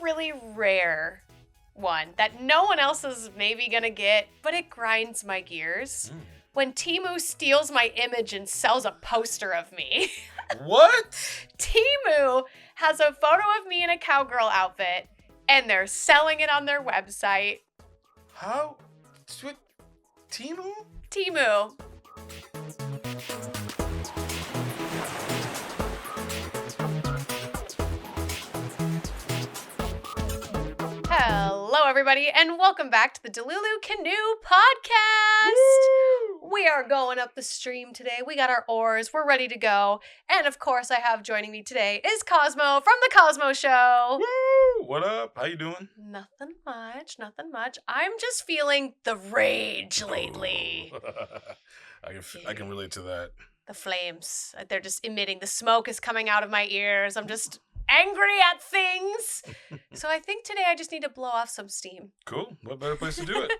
really rare one that no one else is maybe gonna get, but it grinds my gears. When Temu steals my image and sells a poster of me. What? Temu has a photo of me in a cowgirl outfit, and they're selling it on their website. How? Temu? Temu. Hello, everybody, and welcome back to the DeluluCanoe podcast. Woo! We are going up the stream today. We got our oars. We're ready to go. And, of course, I have joining me today is Cosmoe from the Cosmoe Show. Woo! What up? How you doing? Nothing much. I'm just feeling the rage lately. I can relate to that. The flames. They're just emitting. The smoke is coming out of my ears. I'm just angry at things. So I think today I just need to blow off some steam. Cool. What better place to do it?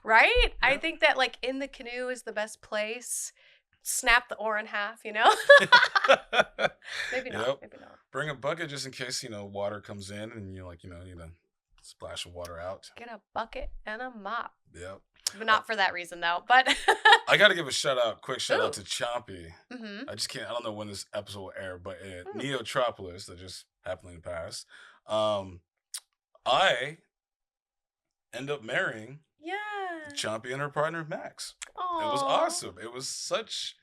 Right? Yeah. I Yeah. think that like in the canoe is the best place. Snap the oar in half, you know? Maybe not. Yep. Maybe not. Bring a bucket just in case, water comes in and you need to splash of water out. Get a bucket and a mop. Yep. But not for that reason though. But I got to give a quick shout out to Chompy. Mm-hmm. I don't know when this episode will air, but in Neotropolis that just happened in the past, I end up marrying Chompy and her partner Max. Aww. It was awesome. It was such.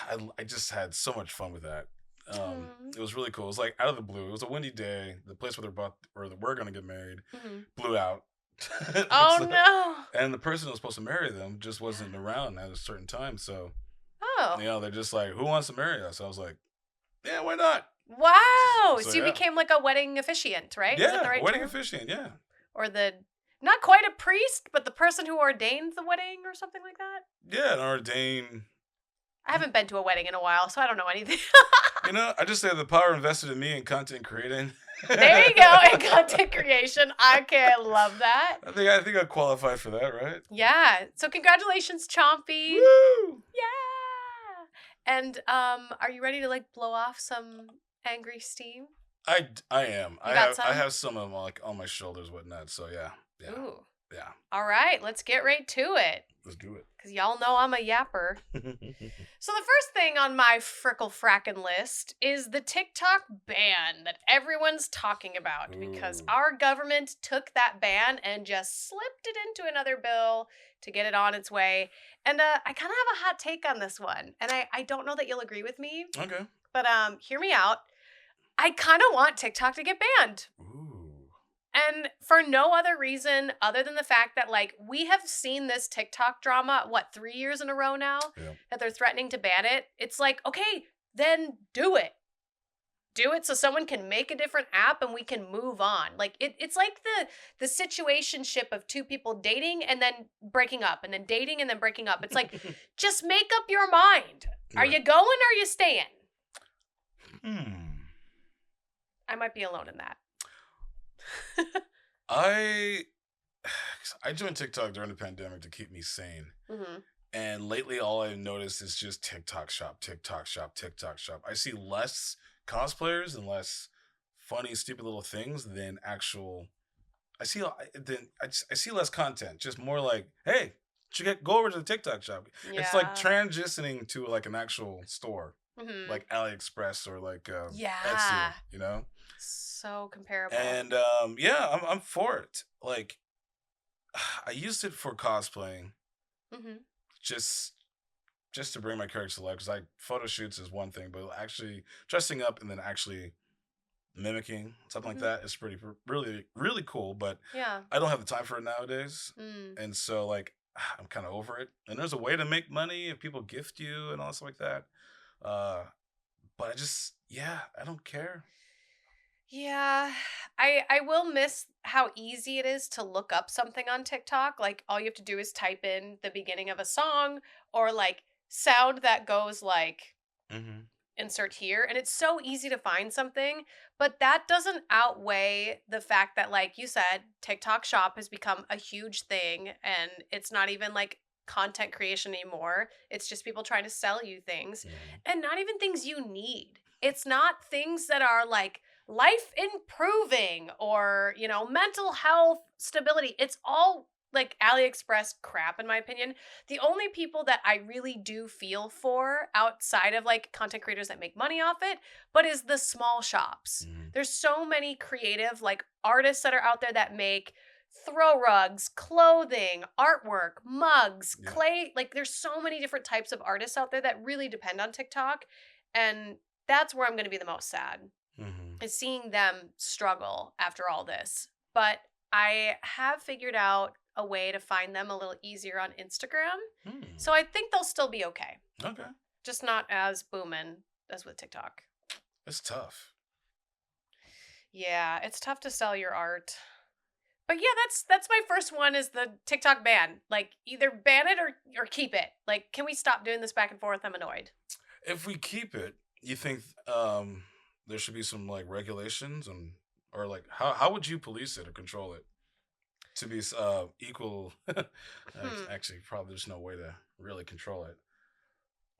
I just had so much fun with that. It was really cool. It was like out of the blue. It was a windy day. The place where we're gonna get married blew out. Oh no! And the person who was supposed to marry them just wasn't around at a certain time. So, they're just like, "Who wants to marry us?" I was like, "Yeah, why not?" Wow! So you yeah. became like a wedding officiant, right? Yeah, Is that the right wedding term? officiant. Yeah. Or not quite a priest, but the person who ordained the wedding or something like that? Yeah, an ordained. I haven't been to a wedding in a while, so I don't know anything. I just say the power invested in me in content creating. There you go, in content creation. I can love that. I think I qualified for that, right? Yeah. So congratulations, Chompy. Woo! Yeah. And are you ready to like blow off some angry steam? I am. You got some? I have some of them like on my shoulders, whatnot. So yeah. Ooh. Yeah. All right, let's get right to it. Let's do it. Because y'all know I'm a yapper. So the first thing on my frickle-frackin' list is the TikTok ban that everyone's talking about. Because our government took that ban and just slipped it into another bill to get it on its way. And I kind of have a hot take on this one. And I don't know that you'll agree with me. Okay. But hear me out. I kind of want TikTok to get banned. Ooh. And for no other reason other than the fact that, like, we have seen this TikTok drama, 3 years in a row now, that they're threatening to ban it. It's like, okay, then do it. Do it so someone can make a different app and we can move on. Like, it's like the situationship of two people dating and then breaking up and then dating and then breaking up. It's like, just make up your mind. Are you going or are you staying? I might be alone in that. I joined TikTok during the pandemic to keep me sane. And lately all I've noticed is just TikTok shop. I see less cosplayers and less funny, stupid little things than actual. I see less content. Just more like, hey, go over to the TikTok shop. Yeah. It's like transitioning to like an actual store, like AliExpress or like Etsy. So comparable. And I'm for it. Like, I used it for cosplaying, just to bring my character to life. Because like photo shoots is one thing, but actually dressing up and then actually mimicking something like that is really, really cool. But I don't have the time for it nowadays, and so like I'm kind of over it. And there's a way to make money if people gift you and all stuff like that. But I don't care. Yeah, I will miss how easy it is to look up something on TikTok. Like, all you have to do is type in the beginning of a song or like sound that goes like insert here, and it's so easy to find something. But that doesn't outweigh the fact that, like you said, TikTok Shop has become a huge thing, and it's not even like content creation anymore. It's just people trying to sell you things, and not even things you need. It's not things that are like life improving or, mental health stability. It's all like AliExpress crap, in my opinion. The only people that I really do feel for outside of like content creators that make money off it, but is the small shops. Mhm. There's so many creative like artists that are out there that make throw rugs, clothing, artwork, mugs, Yeah. clay. Like there's so many different types of artists out there that really depend on TikTok. And that's where I'm going to be the most sad Mhm. is seeing them struggle after all this. But I have figured out a way to find them a little easier on Instagram. Mm. So I think they'll still be okay. Okay. Just not as booming as with TikTok. It's tough. Yeah, it's tough to sell your art. But yeah, that's my first one is the TikTok ban. Like either ban it or keep it. Like can we stop doing this back and forth? I'm annoyed. If we keep it, you think there should be some like regulations and or like how would you police it or control it to be equal? Hmm. Actually, probably there's no way to really control it.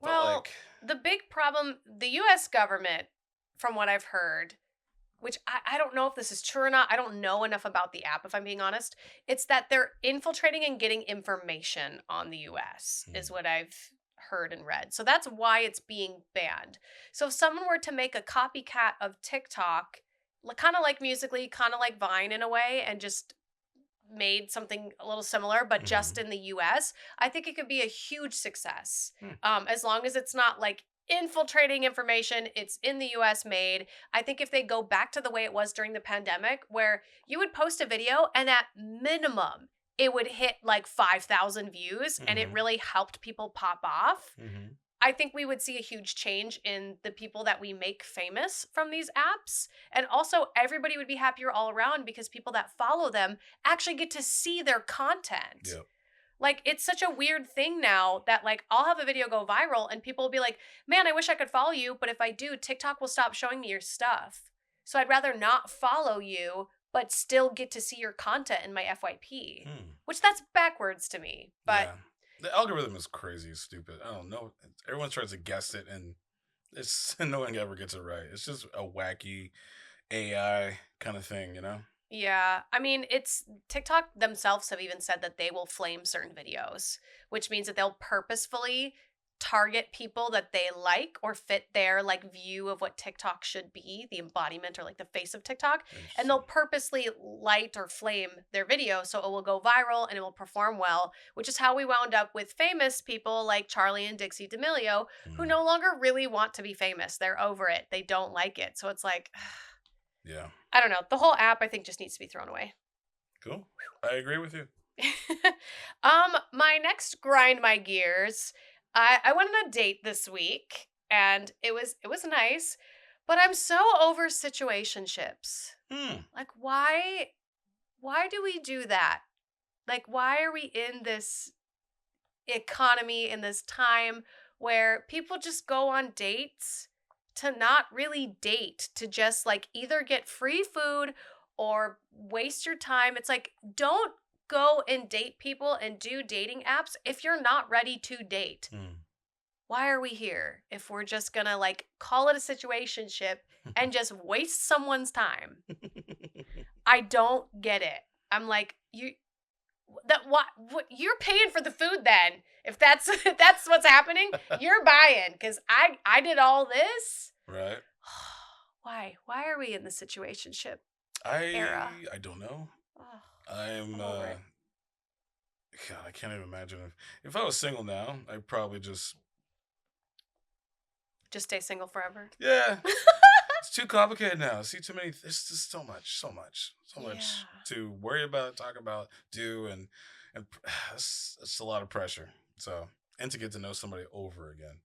But Well, like, the big problem, the US government, from what I've heard, which I don't know if this is true or not. I don't know enough about the app, if I'm being honest. It's that they're infiltrating and getting information on the US, is hmm, what I've heard and read. So that's why it's being banned. So if someone were to make a copycat of TikTok, kind of like Musically, kind of like Vine in a way, and just made something a little similar, but just hmm, in the US, I think it could be a huge success. hmm, As long as it's not like infiltrating information, it's in the US made. I think if they go back to the way it was during the pandemic, where you would post a video and at minimum, it would hit like 5,000 views and it hmm, really helped people pop off. hmm, I think we would see a huge change in the people that we make famous from these apps. And also, everybody would be happier all around because people that follow them actually get to see their content. yep, Like, it's such a weird thing now that, like, I'll have a video go viral and people will be like, man, I wish I could follow you. But if I do, TikTok will stop showing me your stuff. So I'd rather not follow you, but still get to see your content in my FYP, hmm, which that's backwards to me. But yeah. The algorithm is crazy, stupid. I don't know. Everyone tries to guess it, and it's no one ever gets it right. It's just a wacky AI kind of thing, you know? yeah, I mean, it's TikTok themselves have even said that they will flame certain videos, which means that they'll purposefully target people that they like or fit their like view of what TikTok should be, the embodiment or like the face of TikTok, and they'll Interesting. purposely light or flame their video so it will go viral and it will perform well, which is how we wound up with famous people like Charlie and Dixie D'Amelio who Hmm. no longer really want to be famous. They're over it. They don't like it. So it's like Yeah. I don't know. The whole app I think just needs to be thrown away. Cool. I agree with you. My next grind my gears. I went on a date this week and it was nice, but I'm so over situationships. Hmm. Like why do we do that? Like why are we in this economy in this time where people just go on dates to not really date, to just like either get free food or waste your time. It's like, don't go and date people and do dating apps if you're not ready to date. Hmm. Why are we here if we're just gonna like call it a situationship and just waste someone's time? I don't get it. I'm like, what you're paying for the food then. If that's if that's what's happening, you're buying cuz I did all this. Right. Why are we in the situationship era? I don't know. Ugh, I'm I'm over it. God, I can't even imagine if I was single now, I'd probably just Just stay single forever. yeah. It's too complicated now. I see too many. There's just so much Yeah. to worry about, talk about, do, and it's a lot of pressure. So and to get to know somebody over again.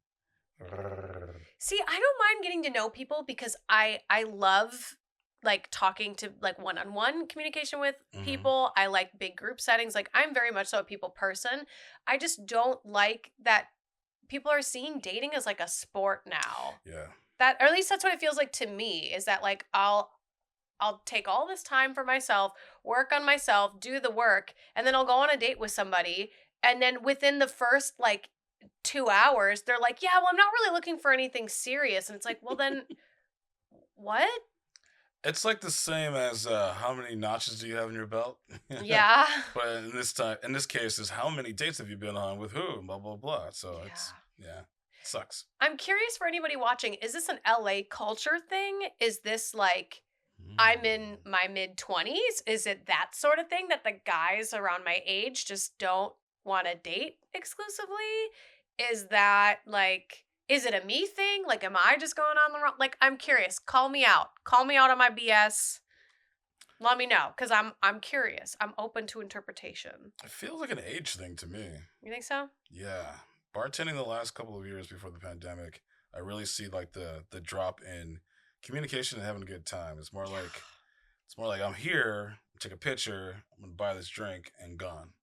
See, I don't mind getting to know people because I love like talking to like one-on-one communication with Hmm. people. I like big group settings. Like I'm very much so a people person. I just don't like that people are seeing dating as like a sport now. Yeah. That or at least that's what it feels like to me is that like I'll take all this time for myself, work on myself, do the work, and then I'll go on a date with somebody and then within the first like 2 hours they're like, "Yeah, well I'm not really looking for anything serious." And it's like, "Well then what?" It's like the same as how many notches do you have in your belt? Yeah. But in this case, is how many dates have you been on with who? Blah blah blah. So it's Yeah. yeah, sucks. I'm curious for anybody watching, is this an LA culture thing? Is this like I'm in Mm. my mid 20s? Is it that sort of thing that the guys around my age just don't want to date exclusively? Is that like is it a me thing? Like am I just going on the wrong like I'm curious. Call me out. Call me out on my BS. Let me know cuz I'm curious. I'm open to interpretation. It feels like an age thing to me. You think so? Yeah, bartending the last couple of years before the pandemic, I really see like the drop in communication and having a good time. It's more like I'm here, take a picture, I'm gonna buy this drink and gone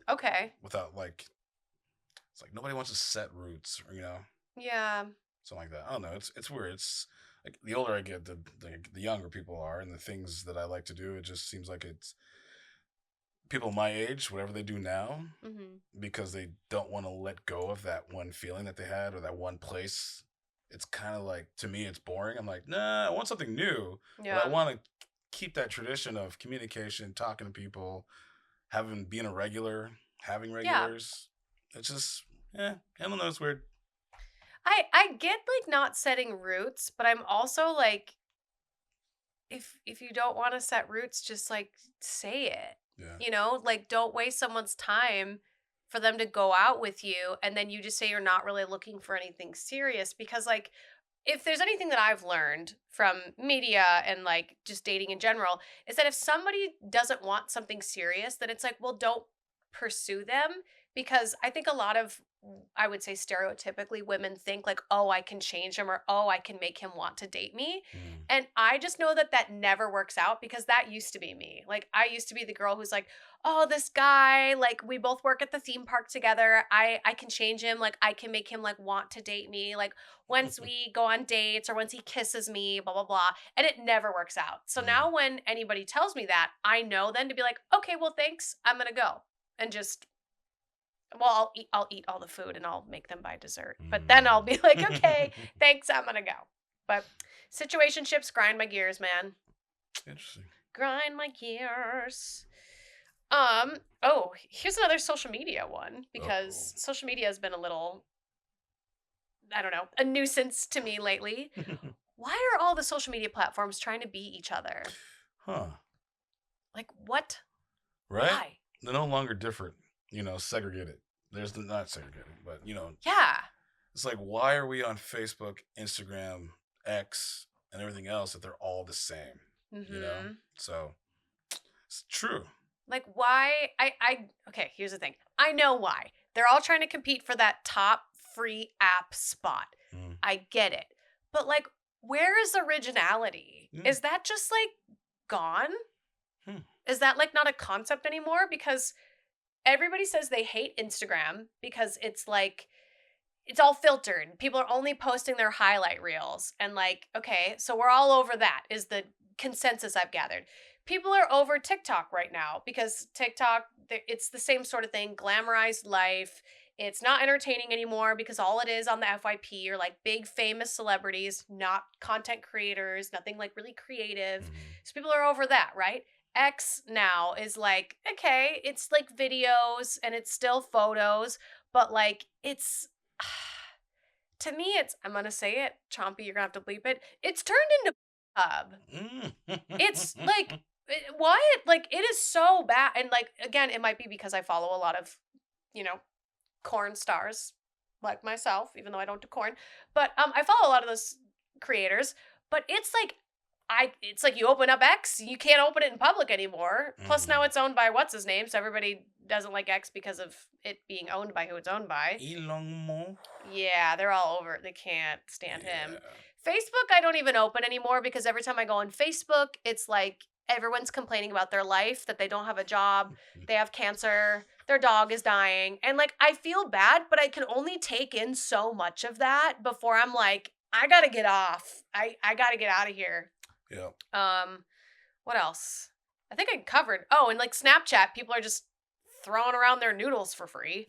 Okay. without like it's like nobody wants to set roots or Yeah. something like that. I don't know. It's weird. It's like the older I get, the younger people are, and the things that I like to do. It just seems like it's people my age, whatever they do now, Mhm. because they don't want to let go of that one feeling that they had or that one place. It's kind of like to me, it's boring. I'm like, nah, I want something new, but I Yeah. want to keep that tradition of communication, talking to people, having being a regular, having Yeah. regulars. It's just, I don't know. It's weird. I get like not setting roots, but I'm also like if you don't want to set roots, just like say it. Yeah. You know, like don't waste someone's time for them to go out with you and then you just say you're not really looking for anything serious because like if there's anything that I've learned from media and like just dating in general is that if somebody doesn't want something serious then it's like well don't pursue them because I think a lot of I would say stereotypically women think like oh I can change him or oh I can make him want to date me Mm. and I just know that that never works out because that used to be me. Like I used to be the girl who's like, "Oh, this guy, like we both work at the theme park together. I can change him. Like I can make him like want to date me. Like once we go on dates or once he kisses me, blah blah blah." And it never works out. So Mm. now when anybody tells me that, I know then to be like, "Okay, well thanks. I'm going to go." And just well, I'll eat all the food and I'll make them buy dessert. But then I'll Mm. be like, "Okay, thanks. I'm going to go." But situationships grind my gears, man. Interesting. Grind my gears. Oh, here's another social media one Oh. because social media has been a little, I don't know, a nuisance to me lately. Why are all the social media platforms trying to beat each other? Huh. Like, what? Right? Why? They're no longer different. Segregated. There's not segregated, but Yeah. it's like why are we on Facebook, Instagram, X, and everything else if they're all the same? Mm-hmm. So it's true. Like, why? Okay, here's the thing. I know why. They're all trying to compete for that top free app spot. Mm. I get it. But, like, where is originality? Mm. Is that just, like, gone? Hmm. Is that, like, not a concept anymore? Because everybody says they hate Instagram because it's, like, it's all filtered. People are only posting their highlight reels. And, like, okay, so we're all over that, is the consensus I've gathered. People are over TikTok right now because TikTok, it's the same sort of thing, glamorized life. It's not entertaining anymore because all it is on the FYP are like big famous celebrities, not content creators, nothing like really creative. Mm. So people are over that, right? X now is like, okay, it's like videos and it's still photos, but like it's to me it's I'm gonna say it, Chompy, you're gonna have to bleep it. It's turned into pub. Mm. It's like why it like it is so bad and like again it might be because I follow a lot of you know corn stars like myself even though I don't do corn but I follow a lot of those creators but it's like you open up X you can't open it in public anymore plus now Mm. it's owned by what's his name so everybody doesn't like X because of it being owned by who it's owned by. Elon Musk. Yeah, they're all over it. They can't stand him. Yeah. Facebook, I don't even open anymore because every time I go on Facebook, it's like everyone's complaining about their life, that they don't have a job, they have cancer, their dog is dying. And like, I feel bad, but I can only take in so much of that before I'm like, I gotta get off. I gotta get out of here. Yeah. What else? I think I covered. Oh, and like Snapchat, people are just throwing around their noodles for free.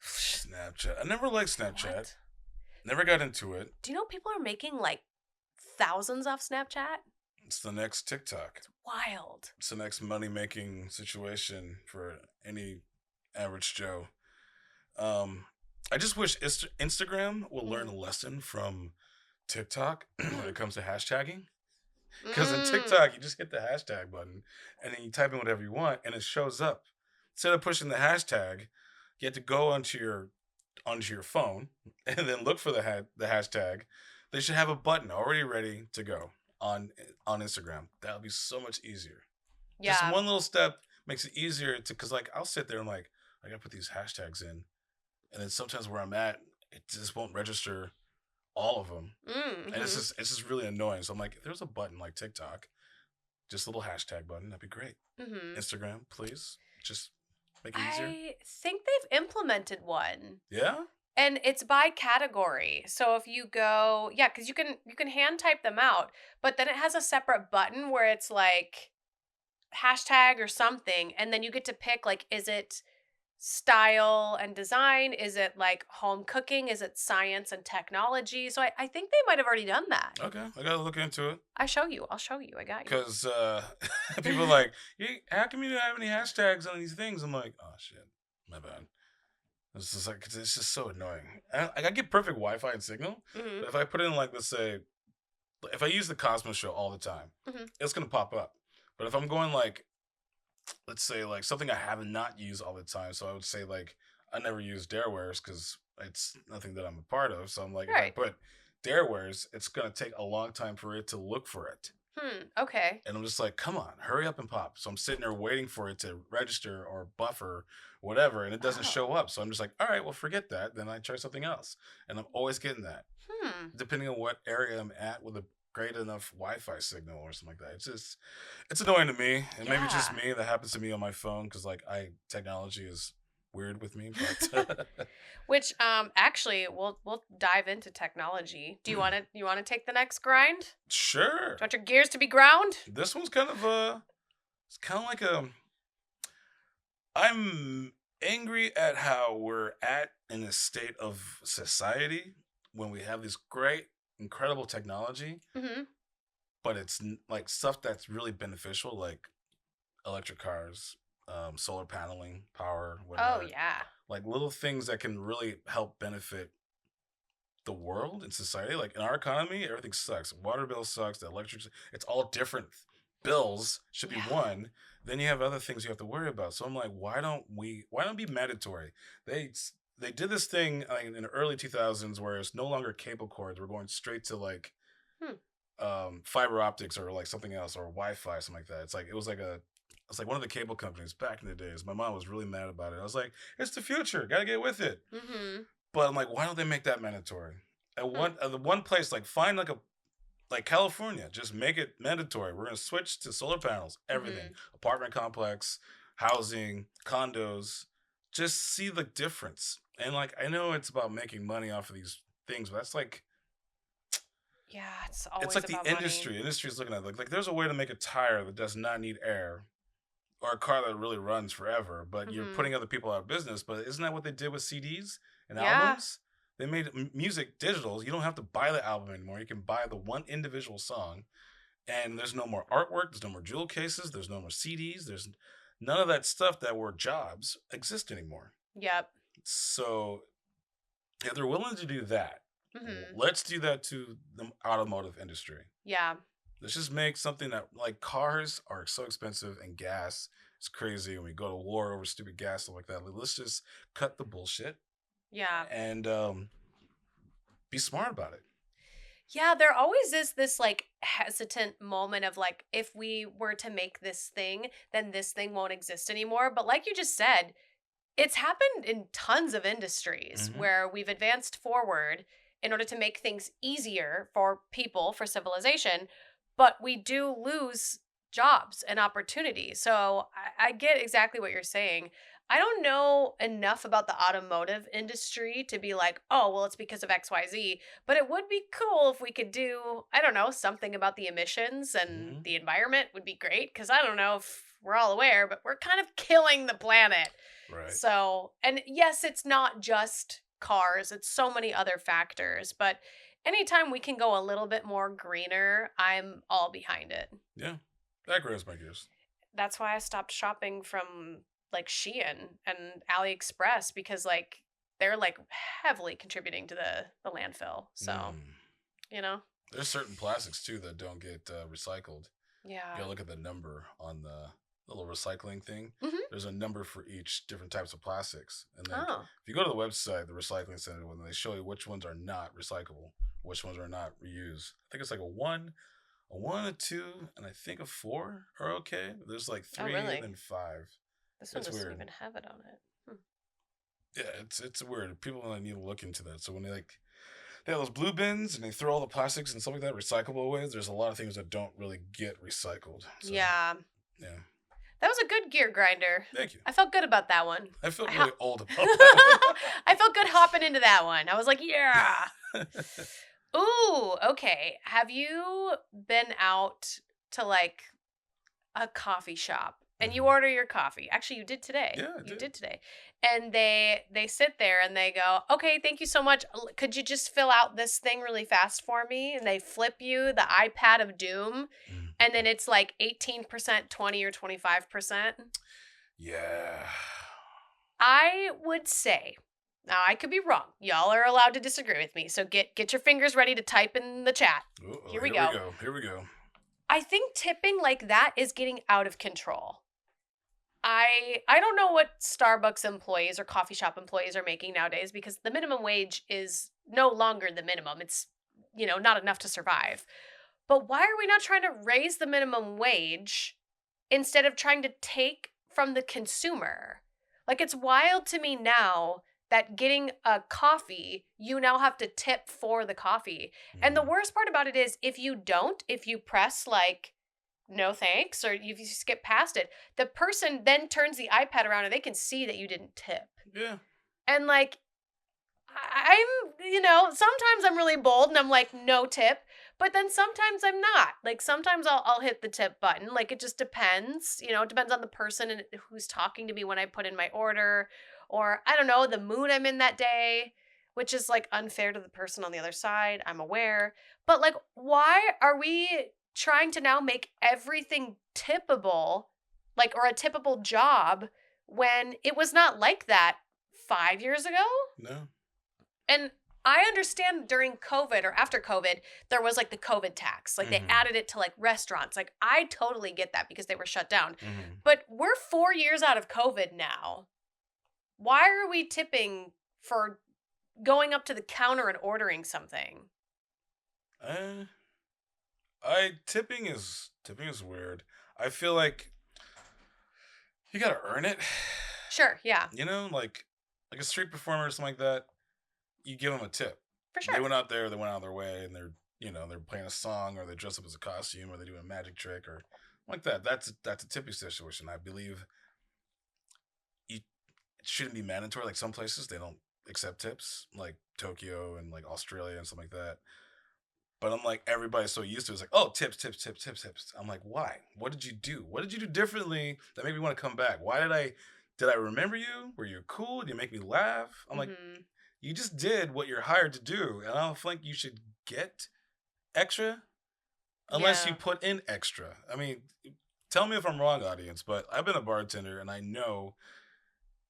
Snapchat. I never liked Snapchat. What? Never got into it. Do you know people are making like thousands off Snapchat? It's the next TikTok. It's wild. It's the next money making situation for any average Joe. Um, I just wish Instagram will learn a Mhm. lesson from TikTok when it Mm. comes to hashtagging. Because in Mm. TikTok, you just hit the hashtag button and then you type in whatever you want and it shows up. Instead of pushing the hashtag, you have to go onto your phone and then look for the hashtag. They should have a button already ready to go on on Instagram. That would be so much easier. Just Yeah. one little step makes it easier to because like I'll sit there and like I gotta put these hashtags in, and then sometimes where I'm at, it just won't register all of them, and Mhm. it's just really annoying. So I'm like, if there's a button like TikTok, just a little hashtag button, that'd be great. Mhm. Instagram, please, just make it easier. I think they've implemented one. Yeah. And it's by category. So if you go, yeah, because you can hand type them out, but then it has a separate button where it's like hashtag or something, and then you get to pick like, is it style and design? Is it like home cooking? Is it science and technology? So I think they might have already done that. Okay, I gotta look into it I show you. I'll show you. I got you. because people are like, "Hey, how come you don't have any hashtags on these things?" I'm like, "Oh shit, my bad." It's just like it's just so annoying. I get perfect Wi-Fi and signal, Mhm. but if I put in like let's say if I use the Cosmo show all the time, Mhm. it's gonna pop up. But if I'm going like let's say like something I have not used all the time, so I would say like I never use Darewares because it's nothing that I'm a part of. So I'm like if I Right. put Darewares, it's gonna take a long time for it to look for it. Okay. And I'm just like, come on, hurry up and pop. So I'm sitting there waiting for it to register or buffer, whatever, and it doesn't show Oh. up. So I'm just like, all right, well, forget that. Then I try something else. And I'm always getting that, Hmm. depending on what area I'm at with a great enough Wi Fi signal or something like that. It's annoying to me. And maybe it's just Yeah. me that happens to me on my phone because, like, technology is weird with me. But Which actually we'll dive into technology. Do you want to take the next grind? Do sure. you want your gears to be ground? This one's kind of it's kind of like I'm angry at how we're at in a state of society when we have this great, incredible technology, Mhm. but it's like stuff that's really beneficial, like electric cars, solar paneling, power, Oh whatnot, yeah. like little things that can really help benefit the world and society. Like in our economy, everything sucks. Water bill sucks. The electric, it's all different bills. Should be Yeah. one. Then you have other things you have to worry about. So I'm like, Why don't it be mandatory? They they did this thing in the early 2000s where it's no longer cable cords. We're going straight to like Hmm. fiber optics or like something else or Wi-Fi, something like that. It's like one of the cable companies back in the days. My mom was really mad about it. I was like, it's the future. Gotta get with it. Mhm. But I'm like, why don't they make that mandatory? Hmm. The one place, like find like California, just make it mandatory. We're gonna switch to solar panels, everything, Mhm. apartment complex, housing, condos. Just see the difference. And like, I know it's about making money off of these things, but that's like Yeah, it's it's always like the about money. industry. Industry is looking at it like there's a way to make a tire that does not need air or a car that really runs forever, but you're Mhm. putting other people out of business. But isn't that what they did with CDs and Yeah. albums? They made music digital. You don't have to buy the album anymore. You can buy the one individual song, and there's no more artwork. There's no more jewel cases. There's no more CDs. There's none of that stuff that were jobs exist anymore. Yep. So if they're willing to do that, Mhm. let's do that to the automotive industry. Yeah. Let's just make something that like cars are so expensive and gas is crazy and we go to war over stupid gas stuff like that. Like, let's just cut the bullshit Yeah. and be smart about it. Yeah, there always is this like hesitant moment of like, if we were to make this thing, then this thing won't exist anymore. But like you just said, it's happened in tons of industries Hmm. where we've advanced forward in order to make things easier for people, for civilization, but we do lose jobs and opportunity. So I get exactly what you're saying. I don't know enough about the automotive industry to be like, oh, well, it's because of XYZ, but it would be cool if we could do, I don't know, something about the emissions and Hmm. the environment would be great. Cause I don't know if we're all aware, but we're kind of killing the planet. Right. So, and yes, it's not just cars, it's so many other factors, but anytime we can go a little bit more greener, I'm all behind it. Yeah, that grinds my gears. That's why I stopped shopping from like Shein and AliExpress because like they're like heavily contributing to the landfill. So, Mm. you know. There's certain plastics too that don't get recycled. You Yeah. gotta look at the number on the little recycling thing. Mhm. There's a number for each different types of plastics, and then Oh. if you go to the website, the recycling center, when they show you which ones are not recyclable, which ones are not reused. I think it's like a one, a two, and I think a four are okay. There's like Oh, three and really? then five. This one It's doesn't weird. even have it on it. Hmm. Yeah, it's weird. People really need to look into that. So when they have those blue bins and they throw all the plastics and stuff like that recyclable ways, there's a lot of things that don't really get recycled. So Yeah. yeah. That was a good gear grinder. Thank you. I felt good about that one. I felt really old about that I felt good hopping into that one. I was like, yeah. one. Ooh, okay. Have you been out to like a coffee shop and you Mhm. order your coffee? Actually, you did today. Yeah, I You did. did today. And they sit there and they go, "Okay, thank you so much. Could you just fill out this thing really fast for me?" And they flip you the iPad of doom Mm. and then it's like 18%, 20 or 25%. Yeah. I would say, now I could be wrong. Y'all are allowed to disagree with me. So get your fingers ready to type in the chat. Uh-oh, Here we here we go. go. Here we go. I think tipping like that is getting out of control. I don't know what Starbucks employees or coffee shop employees are making nowadays because the minimum wage is no longer the minimum. It's not enough to survive. But why are we not trying to raise the minimum wage instead of trying to take from the consumer? Like it's wild to me now that getting a coffee, you now have to tip for the coffee. And the Mhm. worst part about it is if you press like no thanks or if you skip past it, the person then turns the iPad around and they can see that you didn't tip. Yeah. And like sometimes I'm really bold and I'm like, no tip. But then sometimes I'm not. Like sometimes I'll hit the tip button. Like it just depends. It depends on the person and who's talking to me when I put in my order. Or I don't know, the mood I'm in that day, which is like unfair to the person on the other side. I'm aware. But like, why are we trying to now make everything tippable, like, or a tippable job when it was not like that 5 years ago? No. And I understand during COVID or after COVID, there was like the COVID tax. Like they Mhm. added it to like restaurants. Like I totally get that because they were shut down. Mhm. But we're 4 years out of COVID now. Why are we tipping for going up to the counter and ordering something? Uh, I tipping is weird. I feel like you gotta earn it. Sure, yeah, Like a street performer or something like that. You give them a tip. for They sure. went out there, they went out of their way, and they're playing a song, or they dress up as a costume, or they do a magic trick, or like that. That's a tipping situation. I believe you, it shouldn't be mandatory. Like some places, they don't accept tips, like Tokyo and like Australia and stuff like that. But I'm like, everybody's so used to it. It's like, oh, tips, tips, tips, tips, tips. I'm like, why? What did you do? What did you do differently that made me want to come back? Why did I remember you? Were you cool? Did you make me laugh? I'm like, Mhm. you just did what you're hired to do, and I don't think you should get extra unless you Yeah. put in extra. I mean, tell me if I'm wrong, audience, but I've been a bartender, and I know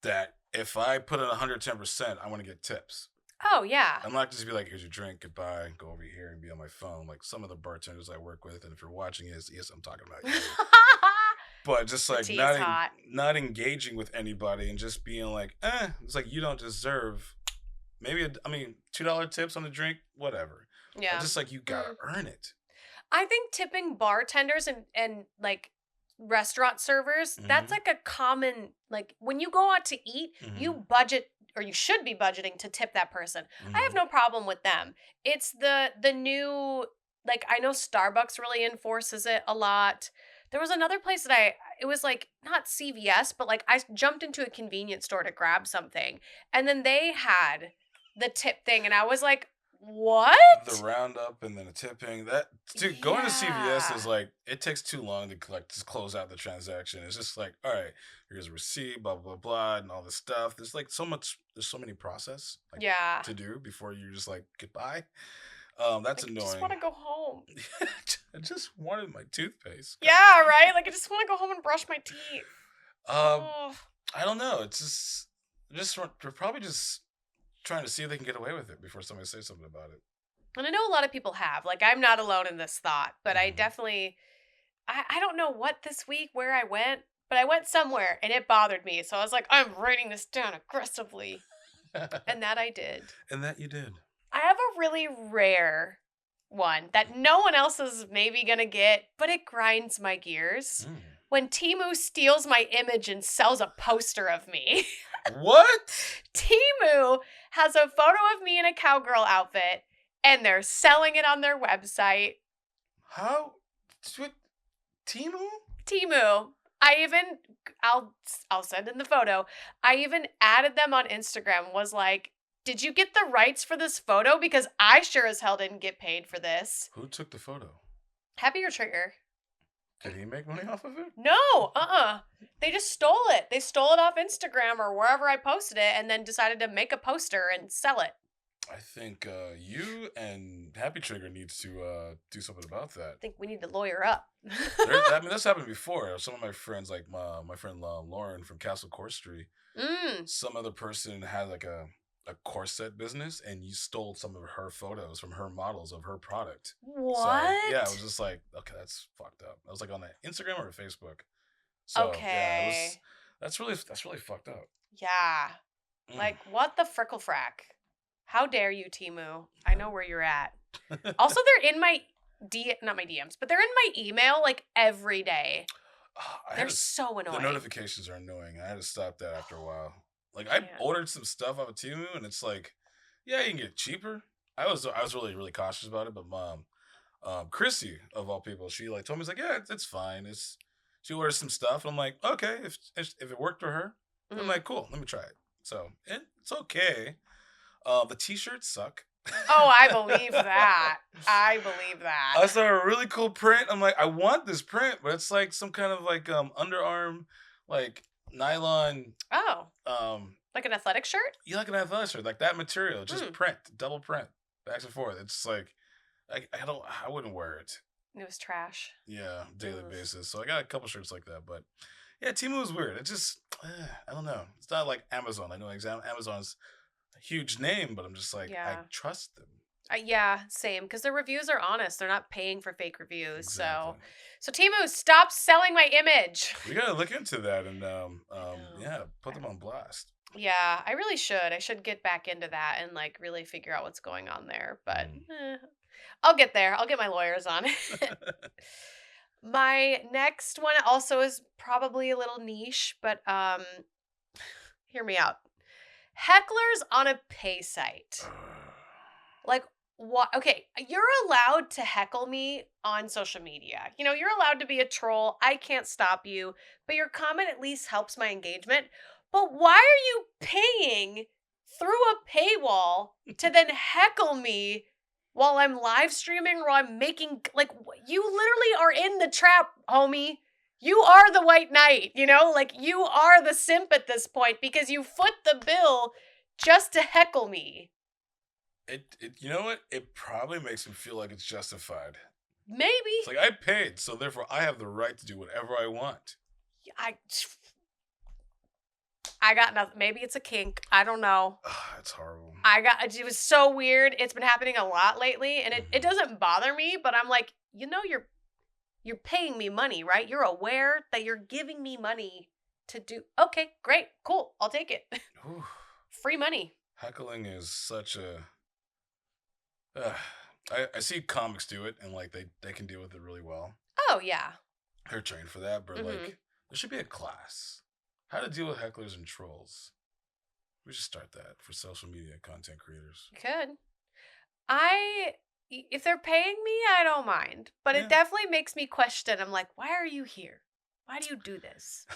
that if I put in 110%, I want to get tips. Oh, yeah. I'm not just be like, here's your drink, goodbye, go over here and be on my phone. Like some of the bartenders I work with, and if you're watching this, yes, I'm talking about you. But just The like tea is hot. not engaging with anybody and just being like, it's like you don't deserve. Maybe I mean $2 tips on the drink, whatever. But Yeah. just like you gotta Mm. earn it. I think tipping bartenders and like restaurant servers, that's Hmm. like a common like when you go out to eat, you Hmm. budget or you should be budgeting to tip that person. I have Hmm. no problem with them. It's the new like I know Starbucks really enforces it a lot. There was another place that it was like not CVS, but like I jumped into a convenience store to grab something and then they had the tip thing and I was like, The "What?" roundup and then the tipping. That dude, going to CVS is Yeah. like it takes too long to collect just close out the transaction. It's just like, all right, here's a receipt, blah blah blah, and all this stuff. There's like so much. There's so many process like Yeah. to do before you're just like goodbye. That's Like, I just want annoying. to go home. I just wanted my toothpaste. Yeah, right? Like, I just want to go home and brush my teeth. Um, Oh. I don't know. It's just they're probably just trying to see if they can get away with it before somebody says something about it. And I know a lot of people have. Like, I'm not alone in this thought, but I Hmm. definitely, I don't know what this week, where I went, but I went somewhere and it bothered me. So I was like, I'm writing this down aggressively. And that I did. And that you did. I have a really rare one that no one else is maybe gonna get, but it grinds my gears. Mm. When Temu steals my image and sells a poster of me. What? Temu has a photo of me in a cowgirl outfit and they're selling it on their website. How? What? Temu? Temu. I even I'll send in the photo. I even added them on Instagram, was like, "Did you get the rights for this photo? Because I sure as hell didn't get paid for this." Who took the photo? Happy your trigger. Did he make money off of it? No, They just stole it. They stole it off Instagram or wherever I posted it and then decided to make a poster and sell it. I think you and Happy Trigger needs to do something about that. I think we need to lawyer up. I mean, that's happened before. Some of my friends, like my friend Lauren from Castle Corsery, Mm. some other person had like a corset business, and you stole some of her photos from her models of her product. So yeah, it was What? just like, okay, that's fucked up. I was like on the Instagram or Facebook. So yeah, it was. Okay. That's really fucked up. Yeah. Mm. Like, what the frickle frack? How dare you, Temu? I know where you're at. Also, they're in my not my DMs, but they're in my email like every day. I They're had to. so The annoying. notifications are annoying. I had to stop that after a while. Like I Can't. ordered some stuff off of Temu, and it's like, yeah, you can get it cheaper. I was really cautious about it, but Chrissy of all people, she like told me, it's like, yeah, it's fine. She ordered some stuff, and I'm like, okay, if it worked for her, I'm Mhm. like, cool, let me try it. So it's okay. The t-shirts suck. Oh, I believe that. I believe that. I saw a really cool print. I'm like, I want this print, but it's like some kind of like underarm, like nylon, Oh, um like an athletic shirt? you like an athletic shirt, like that material, just Mm. print, double print, back and forth. It's like I wouldn't wear it. It was trash. Yeah, daily Ugh. basis. So I got a couple shirts like that, but yeah, Temu is weird. It just I don't know. It's not like Amazon. I know Amazon's a huge name, but I'm just like I Yeah. trust them. Yeah, same. Because their reviews are honest. They're not paying for fake reviews. Exactly. So Temu, stop selling my image. We gotta look into that and I know. yeah, put them on blast. Yeah, I really should. I should get back into that and like really figure out what's going on there. But Mm. I'll get there. I'll get my lawyers on it. My next one also is probably a little niche, but hear me out. Hecklers on a pay site. Like, what? Okay, you're allowed to heckle me on social media. You know, you're allowed to be a troll. I can't stop you, but your comment at least helps my engagement. But why are you paying through a paywall to then heckle me while I'm live streaming or I'm making, like, you literally are in the trap, homie. You are the white knight, you know? Like, you are the simp at this point because you foot the bill just to heckle me. It you know what? It probably makes me feel like it's justified. Maybe. It's like I paid, so therefore I have the right to do whatever I want. I I got nothing. Maybe it's a kink. I don't know. It's horrible. It was so weird. It's been happening a lot lately and it Mhm. doesn't bother me, but I'm like, you know, you're paying me money, right? You're aware that you're giving me money to do. Okay, great. Cool. I'll take it. Whew. Free money. Heckling is such a. Uh, I see comics do it, and like they can deal with it really well. Oh, yeah. They're trained for that, but Mhm. like there should be a class how to deal with hecklers and trolls. We should start that for social media content creators. Good. If they're paying me, I don't mind, but it Yeah. definitely makes me question. I'm like, why are you here? Why do you do this?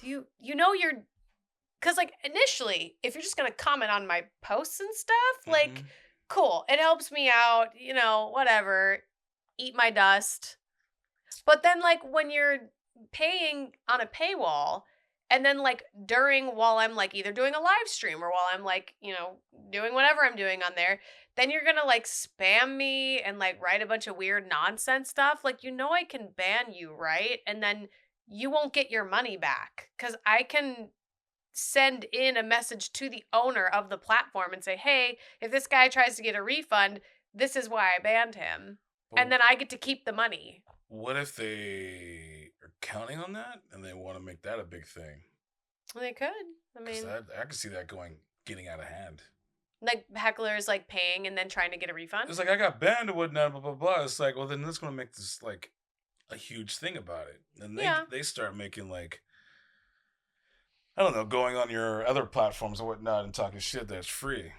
Do you know you're because like initially, if you're just gonna comment on my posts and stuff, like Hmm. cool, it helps me out, you know, whatever. Eat my dust. But then like when you're paying on a paywall And then like while I'm like either doing a live stream or while I'm like, doing whatever I'm doing on there, then you're gonna like spam me and like write a bunch of weird nonsense stuff. Like, I can ban you, right? And then you won't get your money back because I can send in a message to the owner of the platform and say, hey, if this guy tries to get a refund, this is why I banned him. And Well, then I get to keep the money. what if they are counting on that and they want to make that a big thing? They could. I Because mean, I could see that getting out of hand. like hecklers like paying and then trying to get a refund. It's like I got banned or whatnot, blah blah blah. It's like, well, then that's gonna make this like a huge thing about it, and Yeah. they start making like, I don't know, going on your other platforms or whatnot and talking shit that's free.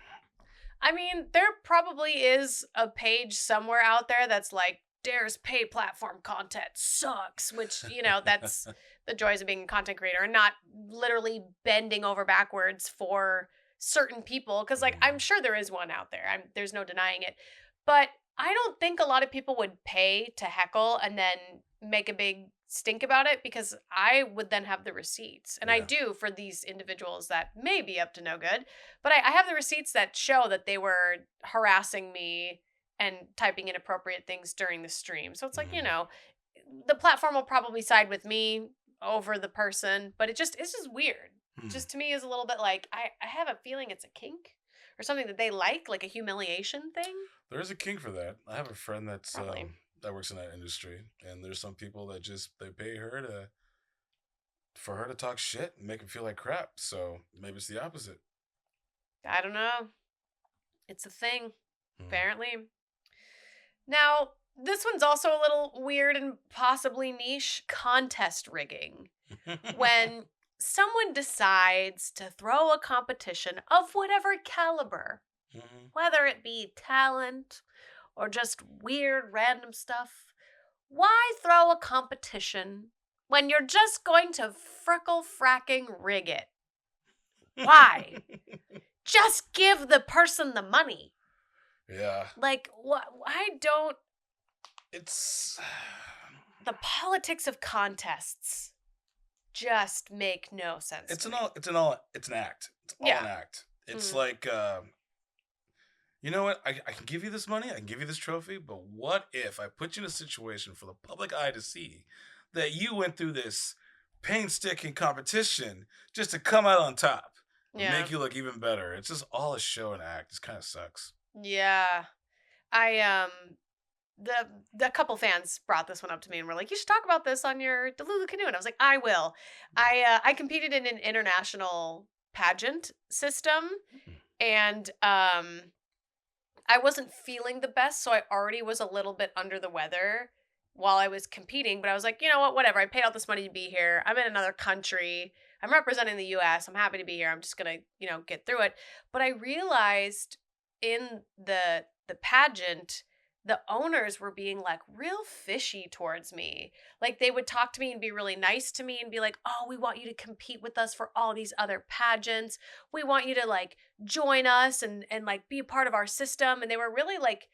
I mean, there probably is a page somewhere out there that's like, Dare's pay platform content sucks, which, that's the joys of being a content creator and not literally bending over backwards for certain people. Cause like, I'm Mm. sure there is one out there. There's no denying it. But I don't think a lot of people would pay to heckle and then make a big stink about it because I would then have the receipts. And I Yeah. do for these individuals that may be up to no good. But I have the receipts that show that they were harassing me and typing inappropriate things during the stream. So it's like, Mm. the platform will probably side with me over the person, but it's just weird. Hmm. Just to me is a little bit like I have a feeling it's a kink or something that they like a humiliation thing. There is a king for that. I have a friend Probably. that works in that industry, and there's some people that just they pay her to for her to talk shit and make them feel like crap. So maybe it's the opposite. I don't know. It's a thing, Hmm. apparently. Now, this one's also a little weird and possibly niche contest rigging. When someone decides to throw a competition of whatever caliber, Mhm. whether it be talent or just weird random stuff, why throw a competition when you're just going to frickle fracking rig it? Why? Just give the person the money. Yeah, Like, what? I don't. it's The politics of contests just make no sense to me. it's an act. It's all Yeah. an act. It's Mm. like you know what? I can give you this money, I can give you this trophy, but what if I put you in a situation for the public eye to see that you went through this painstaking competition just to come out on top and Yeah. make you look even better? It's just all a show and act. It kind of sucks. Yeah. I the couple fans brought this one up to me and were like, "You should talk about this on your Delulu Canoe." And I was like, "I will." I competed in an international pageant system and I wasn't feeling the best, so I already was a little bit under the weather while I was competing, but I was like, "You know what? Whatever. I paid all this money to be here. I'm in another country. I'm representing the US. I'm happy to be here. I'm just going to, get through it." But I realized in the pageant the owners were being like real fishy towards me. Like they would talk to me and be really nice to me and be like, "Oh, we want you to compete with us for all these other pageants. We want you to like join us and like be a part of our system." And they were really like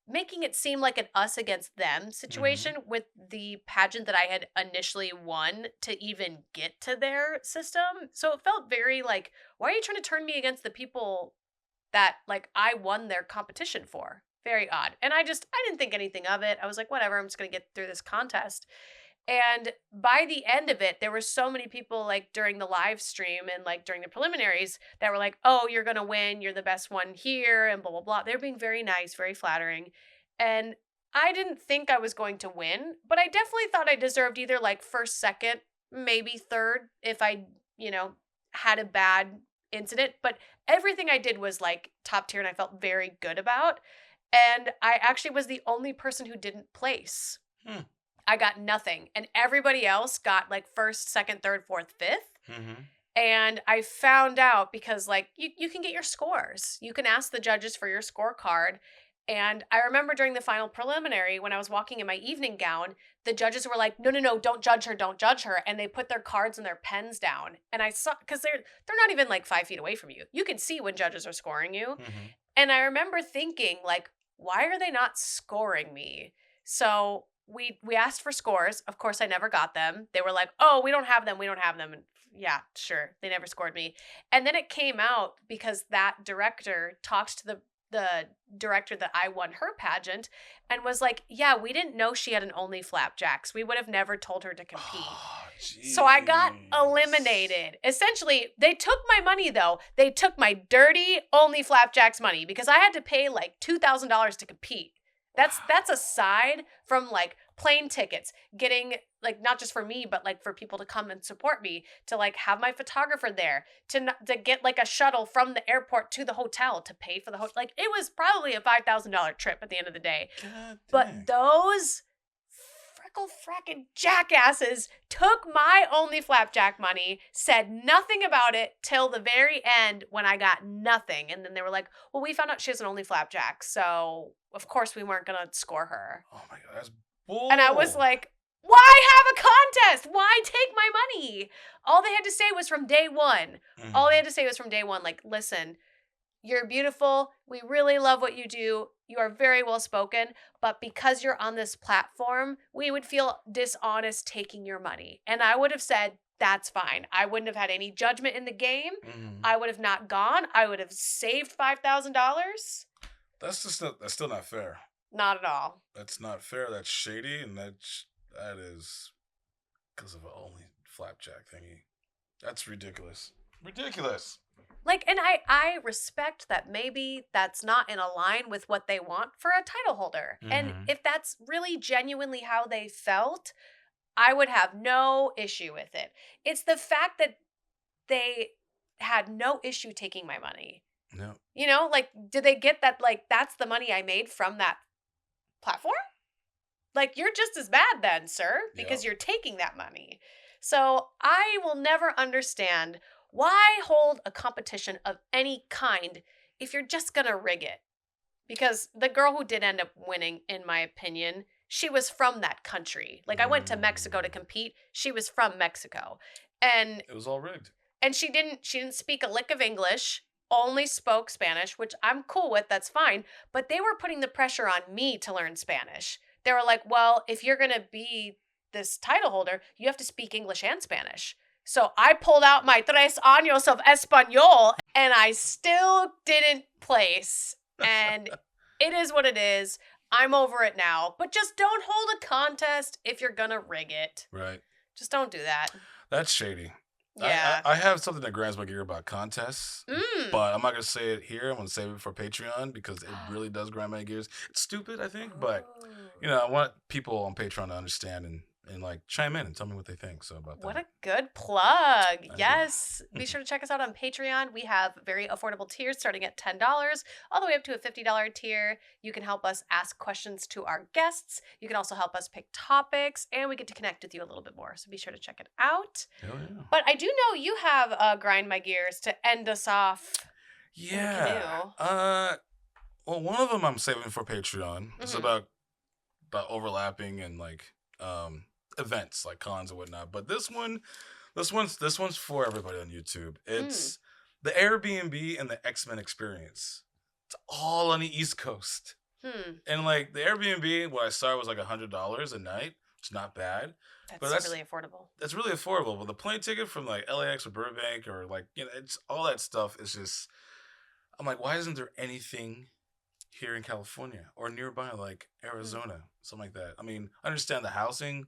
making it seem like an us against them Hmm. situation with the pageant that I had initially won to even get to their system. So it felt very like, why are you trying to turn me against the people that like I won their competition for? Very odd. And I didn't think anything of it. I was like, whatever, I'm just going to get through this contest. And by the end of it, there were so many people like during the live stream and like during the preliminaries that were like, "Oh, you're going to win. You're the best one here," and blah, blah, blah. They're being very nice, very flattering. And I didn't think I was going to win, but I definitely thought I deserved either like first, second, maybe third if I, you know, had a bad incident. But everything I did was like top tier and I felt very good about. And I actually was the only person who didn't place. Hmm. I got nothing. And everybody else got like first, second, third, fourth, fifth. Hmm. And I found out because like you can get your scores. You can ask the judges for your scorecard. And I remember during the final preliminary when I was walking in my evening gown, the judges were like, "No, no, no, don't judge her, don't judge her." And they put their cards and their pens down. And I saw because they're not even like 5 feet away from you. You can see when judges are scoring you. Hmm. And I remember thinking, like, why are they not scoring me? So we asked for scores. Of course, I never got them. They were like, "Oh, we don't have them. We don't have them." And yeah, sure, they never scored me. And then it came out because that director talked to the director that I won her pageant and was like, "Yeah, we didn't know she had an only flapjacks. We would have never told her to compete." Oh, So I got jeez. eliminated. Essentially, they took my money though. They took my dirty only flapjacks money because I had to pay like $2,000 to compete. That's Wow. aside from like plane tickets, getting like not just for me but like for people to come and support me, to like have my photographer there, to get like a shuttle from the airport to the hotel, to pay for the hotel. Like it was probably a $5,000 trip at the end of the day. God But dang. those freckle frackin' jackasses took my only flapjack money, said nothing about it till the very end when I got nothing. And then they were like, well, we found out she has an only flapjack. So, of course, we weren't going to score her. Oh my God, that's And I was bull. like, why have a contest? Why take my money? All they had to say was from day one. All they Hmm. had to say was from day one, like, listen, you're beautiful. We really love what you do. You are very well spoken. But because you're on this platform, we would feel dishonest taking your money. And I would have said, that's fine. I wouldn't have had any judgment in the game. Hmm. I would have not gone. I would have saved $5,000. That's still not fair. Not at all. That's not fair. That's shady, and that is because of an only flapjack thingy. That's ridiculous. Ridiculous. Like, and I respect that maybe that's not in a line with what they want for a title holder. And Hmm. if that's really genuinely how they felt, I would have no issue with it. It's the fact that they had no issue taking my money. No. You know, like, did they get that? Like, that's the money I made from that platform? Like, you're just as bad then, sir, Yep. because you're taking that money. So I will never understand why hold a competition of any kind if you're just going to rig it. Because the girl who did end up winning, in my opinion, she was from that country. Like, I went to Mexico to Mm. compete. She was from Mexico. And It was all rigged. she didn't speak a lick of English, only spoke Spanish, which I'm cool with, that's fine, but they were putting the pressure on me to learn Spanish. They were like, "Well, if you're going to be this title holder, you have to speak English and Spanish." So I pulled out my tres años of español and I still didn't place. And it is what it is. I'm over it now. But just don't hold a contest if you're going to rig it. Right. Just don't do that. That's shady. Yeah. I have something that grinds my gear about contests, Mm. but I'm not gonna say it here. I'm gonna save it for Patreon because it really does grind my gears. It's stupid, I think, but Oh. I want people on Patreon to understand and like chime in and tell me what they think. So about What that. a good plug. Thank you. Yes. Be sure to check us out on Patreon. We have very affordable tiers starting at $10 all the way up to a $50 tier. You can help us ask questions to our guests. You can also help us pick topics, and we get to connect with you a little bit more. So be sure to check it out. Hell yeah. But I do know you have Grind My Gears to end us off in the Yeah. canoe. Well, one of them I'm saving for Patreon. It's Hmm. about overlapping and like events like cons and whatnot. But this one's for everybody on YouTube. Mm. It's the Airbnb and the X-Men experience. It's all on the East Coast. Hmm. And like the Airbnb, what I saw was like $100 a night. It's not bad. But That's really affordable. that's really affordable. But the plane ticket from like LAX or Burbank or like it's all that stuff is just I'm like, why isn't there anything here in California or nearby, like Mm. Arizona, something like that? I mean, I understand the housing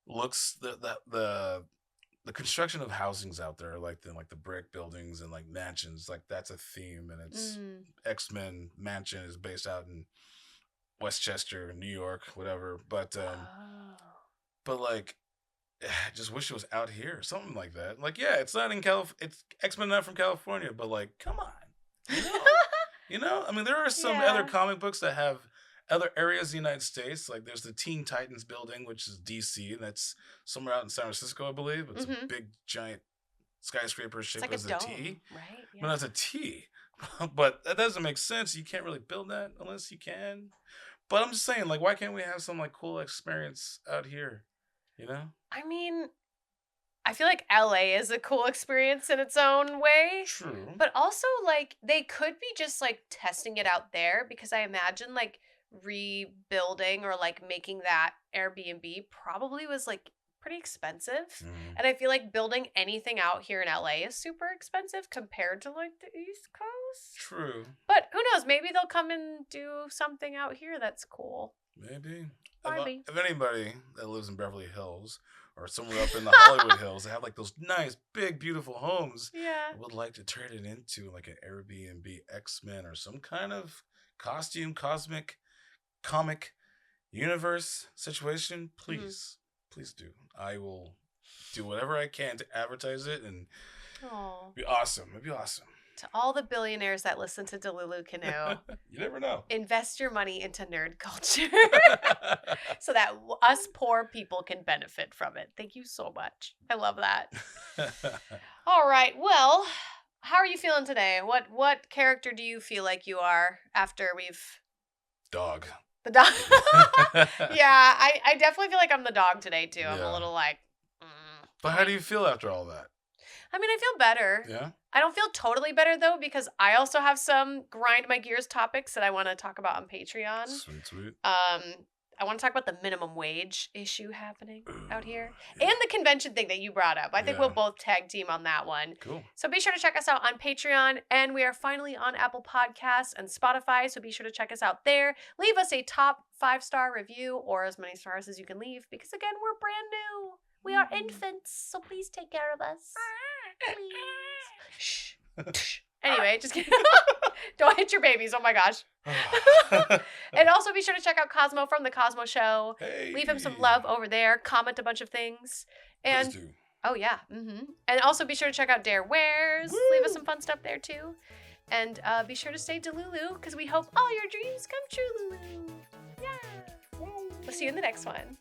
looks the construction of housings out there, like the brick buildings and like mansions, like that's a theme, and it's Mm. X Men Mansion is based out in Westchester, New York, whatever. Oh. But like, I just wish it was out here, something like that. Like, yeah, it's not in Calif. It's X Men not from California, but like, come on, you know. I mean, there are some other Yeah. comic books that have other areas of the United States. Like, there's the Teen Titans building, which is DC, and that's somewhere out in San Francisco, I believe. It's a Hmm. big, giant skyscraper It's shaped like a as a T. dome, right? But Yeah. that's a T. But that doesn't make sense. You can't really build that unless you can. But I'm just saying, like, why can't we have some like cool experience out here? You know? I mean, I feel like LA is a cool experience in its own way, True. but also like they could be just like testing it out there because I imagine like rebuilding or like making that Airbnb probably was like pretty expensive. Mhm. And I feel like building anything out here in LA is super expensive compared to like the East Coast. True. But who knows? Maybe they'll come and do something out here that's cool. Maybe. Maybe. If anybody that lives in Beverly Hills or somewhere up in the Hollywood Hills, they have like those nice, big, beautiful homes. Yeah. Would like to turn it into like an Airbnb X-Men or some kind of costume, cosmic, comic universe situation, please, please do. I will do whatever I can to advertise it and be awesome. It'd be awesome. To all the billionaires that listen to Delulu Canoe, you never know. Invest your money into nerd culture so that us poor people can benefit from it. Thank you so much. I love that. All right. Well, how are you feeling today? What character do you feel like you are after we've... Dog. The dog. Yeah, I definitely feel like I'm the dog today, too. I'm a little like... But how do you feel after all that? I mean, I feel better. Yeah? I don't feel totally better, though, because I also have some grind my gears topics that I want to talk about on Patreon. Sweet. I want to talk about the minimum wage issue happening out here and the convention thing that you brought up. I think we'll both tag team on that one. Cool. So be sure to check us out on Patreon, and we are finally on Apple Podcasts and Spotify, so be sure to check us out there. Leave us a top 5-star review or as many stars as you can leave because, again, we're brand new. We are infants, so please take care of us. Please. Shh. Anyway, just kidding. Don't hit your babies. Oh my gosh. And also be sure to check out Cosmoe from the Cosmoe Show. Hey. Leave him some love over there. Comment a bunch of things. And Please do. oh yeah. And also be sure to check out Dare Wears. Leave us some fun stuff there too. And be sure to stay Delulu because we hope all your dreams come true, Lulu. Yeah. We'll see you in the next one.